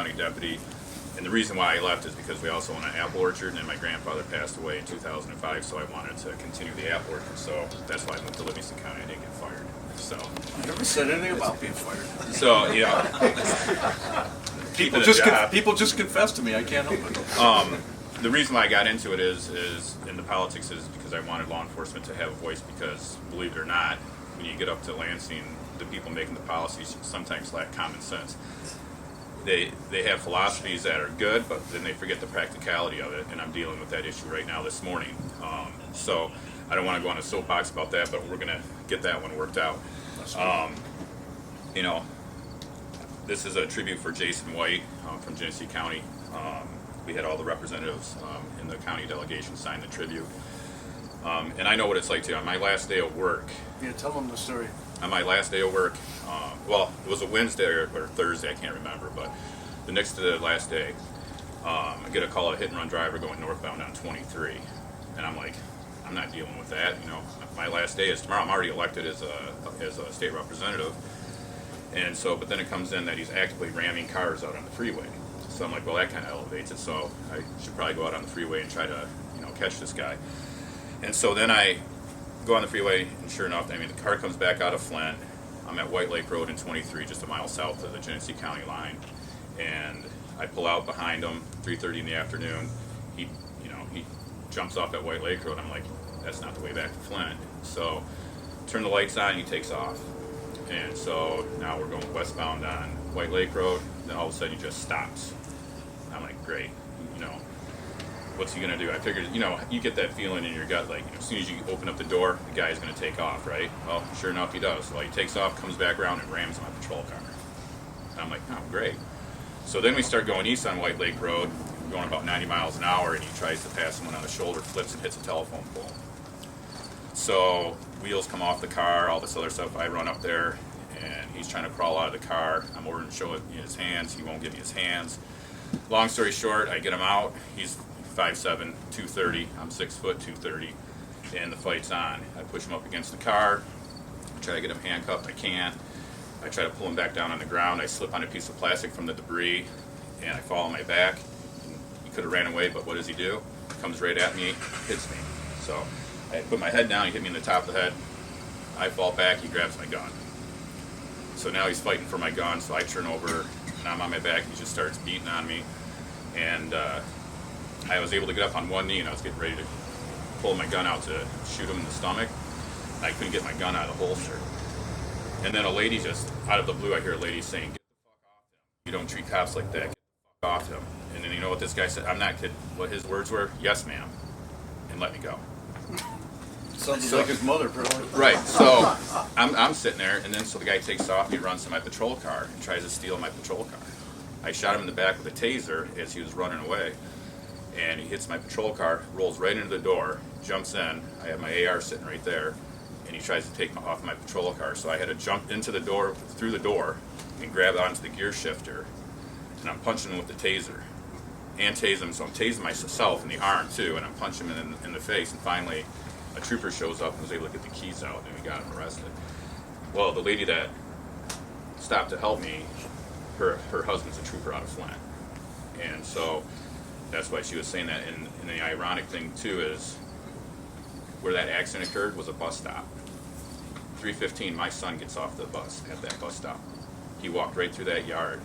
County deputy. And the reason why I left is because we also own an apple orchard, and my grandfather passed away in 2005, so I wanted to continue the apple orchard. So that's why I moved to Livingston County. I didn't get fired. So I never said anything about being fired. So People just confess to me. I can't help it. the reason why I got into it is in the politics is because I wanted law enforcement to have a voice, because believe it or not, when you get up to Lansing, the people making the policies sometimes lack common sense. They have philosophies that are good, but then they forget the practicality of it, and I'm dealing with that issue right now this morning. So I don't want to go on a soapbox about that, but we're going to get that one worked out. This is a tribute for Jason White from Genesee County. We had all the representatives in the county delegation sign the tribute. And I know what it's like too. On my last day of work, Yeah, tell them the story. on my last day of work, well, it was a Wednesday or Thursday, I can't remember, but the next to the last day, I get a call, a hit and run driver going northbound on 23. And I'm like, I'm not dealing with that. My last day is tomorrow. I'm already elected as a state representative. And so, but then it comes in that he's actively ramming cars out on the freeway. So I'm like, well, that kind of elevates it. So I should probably go out on the freeway and try to, catch this guy. And so then I go on the freeway, and sure enough, the car comes back out of Flint. I'm at White Lake Road in 23, just a mile south of the Genesee County line. And I pull out behind him, 3:30 in the afternoon. He jumps off at White Lake Road. I'm like, that's not the way back to Flint. So turn the lights on, he takes off. And so now we're going westbound on White Lake Road. Then all of a sudden he just stops. I'm like, great. What's he gonna do? I figured, you get that feeling in your gut, like, as soon as you open up the door, the guy's gonna take off, right? Well, sure enough, he does. So he takes off, comes back around, and rams my patrol car. And I'm like, oh, great. So then we start going east on White Lake Road, going about 90 miles an hour, and he tries to pass someone on the shoulder, flips and hits a telephone pole. So wheels come off the car, all this other stuff. I run up there, and he's trying to crawl out of the car. I'm ordering to show it in his hands. He won't give me his hands. Long story short, I get him out. He's 5'7", 230. I'm 6 foot, 230, and the fight's on. I push him up against the car. I try to get him handcuffed. I can't. I try to pull him back down on the ground. I slip on a piece of plastic from the debris, and I fall on my back. He could have ran away, but what does he do? He comes right at me, hits me. So I put my head down. He hit me in the top of the head. I fall back. He grabs my gun. So now he's fighting for my gun. So I turn over, and I'm on my back. He just starts beating on me, and I was able to get up on one knee, and I was getting ready to pull my gun out to shoot him in the stomach. I couldn't get my gun out of the holster. And then a lady just, out of the blue, I hear a lady saying, "Get the fuck off him. You don't treat cops like that. Get the fuck off him." And then you know what this guy said? I'm not kidding. What his words were? "Yes, ma'am," and let me go. Sounds like his mother, probably. Right. So I'm sitting there, and then so the guy takes off. He runs to my patrol car and tries to steal my patrol car. I shot him in the back with a taser as he was running away. And he hits my patrol car, rolls right into the door, jumps in. I have my AR sitting right there, and he tries to take me off my patrol car. So I had to jump into the door, through the door, and grab onto the gear shifter, and I'm punching him with the taser, and tase him. So I'm tasing myself in the arm too, and I'm punching him in the face. And finally, a trooper shows up and was able to get the keys out, and we got him arrested. Well, the lady that stopped to help me, her husband's a trooper out of Flint, and so that's why she was saying that. And the ironic thing too is where that accident occurred was a bus stop. 3:15, my son gets off the bus at that bus stop. He walked right through that yard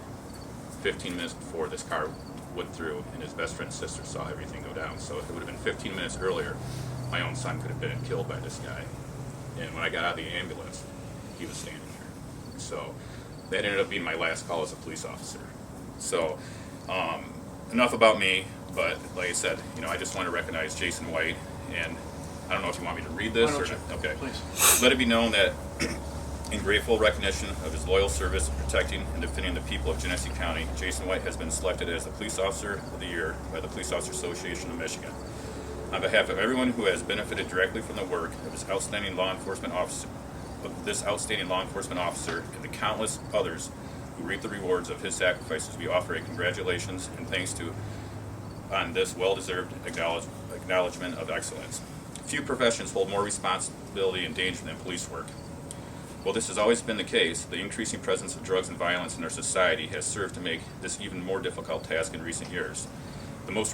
15 minutes before this car went through, and his best friend's sister saw everything go down. So if it would have been 15 minutes earlier, my own son could have been killed by this guy. And when I got out of the ambulance, he was standing there. So that ended up being my last call as a police officer. So enough about me, but like I said, I just want to recognize Jason White, and I don't know if you want me to read this or not. Okay. Please. Let it be known that in grateful recognition of his loyal service in protecting and defending the people of Genesee County, Jason White has been selected as the Police Officer of the Year by the Police Officer Association of Michigan. On behalf of everyone who has benefited directly from the work of this outstanding law enforcement officer, and the countless others who reap the rewards of his sacrifices, we offer a congratulations and thanks on this well-deserved acknowledgement of excellence. Few professions hold more responsibility and danger than police work. While this has always been the case, the increasing presence of drugs and violence in our society has served to make this even more difficult task in recent years. The most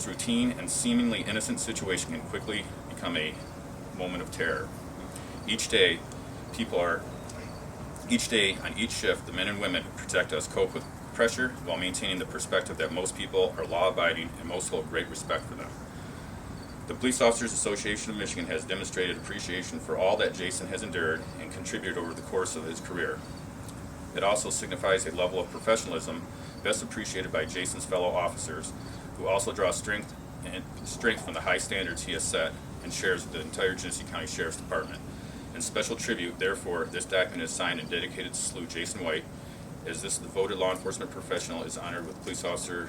routine and seemingly innocent situation can quickly become a moment of terror. Each day, on each shift, the men and women who protect us cope with pressure while maintaining the perspective that most people are law-abiding and most hold great respect for them. The Police Officers Association of Michigan has demonstrated appreciation for all that Jason has endured and contributed over the course of his career. It also signifies a level of professionalism best appreciated by Jason's fellow officers, who also draw strength from the high standards he has set and shares with the entire Genesee County Sheriff's Department. In special tribute, therefore, this document is signed and dedicated to salute Jason White, as this devoted law enforcement professional is honored with Police Officer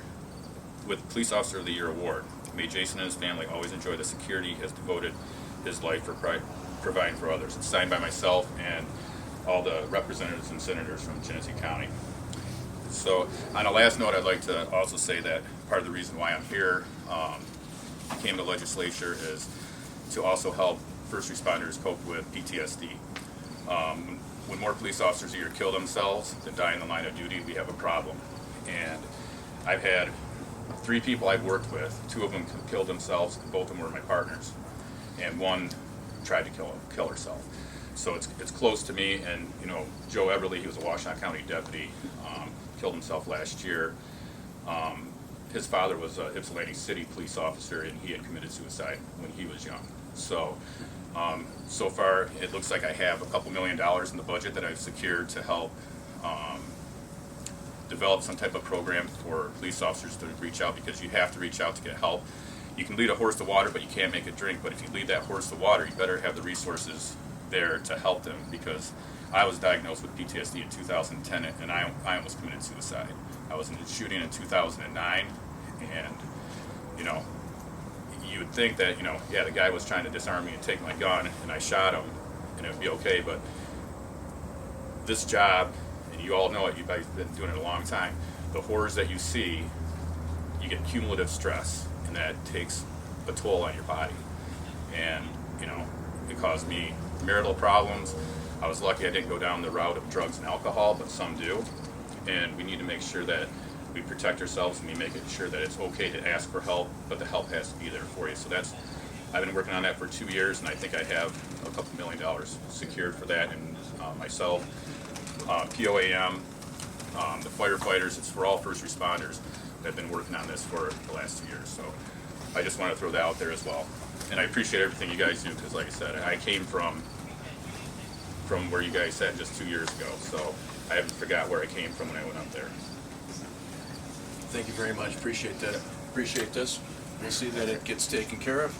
of the Year award. May Jason and his family always enjoy the security he has devoted his life for providing for others. It's signed by myself and all the representatives and senators from Genesee County. So, on a last note, I'd like to also say that part of the reason why I'm here, came to the legislature, is to also help first responders cope with PTSD. When more police officers either kill themselves than die in the line of duty, we have a problem. And I've had 3 people I've worked with. 2 of them killed themselves, and both of them were my partners. And one tried to kill herself. So it's close to me. And Joe Eberly, he was a Washtenaw County deputy, killed himself last year. His father was a Ypsilanti City police officer, and he had committed suicide when he was young. So, so far, it looks like I have a couple $1 million in the budget that I've secured to help develop some type of program for police officers to reach out, because you have to reach out to get help. You can lead a horse to water, but you can't make it drink. But if you lead that horse to water, you better have the resources there to help them, because I was diagnosed with PTSD in 2010, and I almost committed suicide. I was in a shooting in 2009, and you would think that the guy was trying to disarm me and take my gun, and I shot him, and it would be okay. But this job, and you all know it, you guys have been doing it a long time, the horrors that you see, you get cumulative stress, and that takes a toll on your body. And it caused me marital problems. I was lucky I didn't go down the route of drugs and alcohol, but some do. And we need to make sure that we protect ourselves, and we make it sure that it's okay to ask for help, but the help has to be there for you. So I've been working on that for 2 years, and I think I have a couple $1 million secured for that. And myself, POAM, the firefighters, it's for all first responders that have been working on this for the last 2 years. So I just want to throw that out there as well. And I appreciate everything you guys do, because like I said, I came from where you guys sat just 2 years ago. So I haven't forgot where I came from when I went up there. Thank you very much. Appreciate that. Appreciate this. We'll see that it gets taken care of.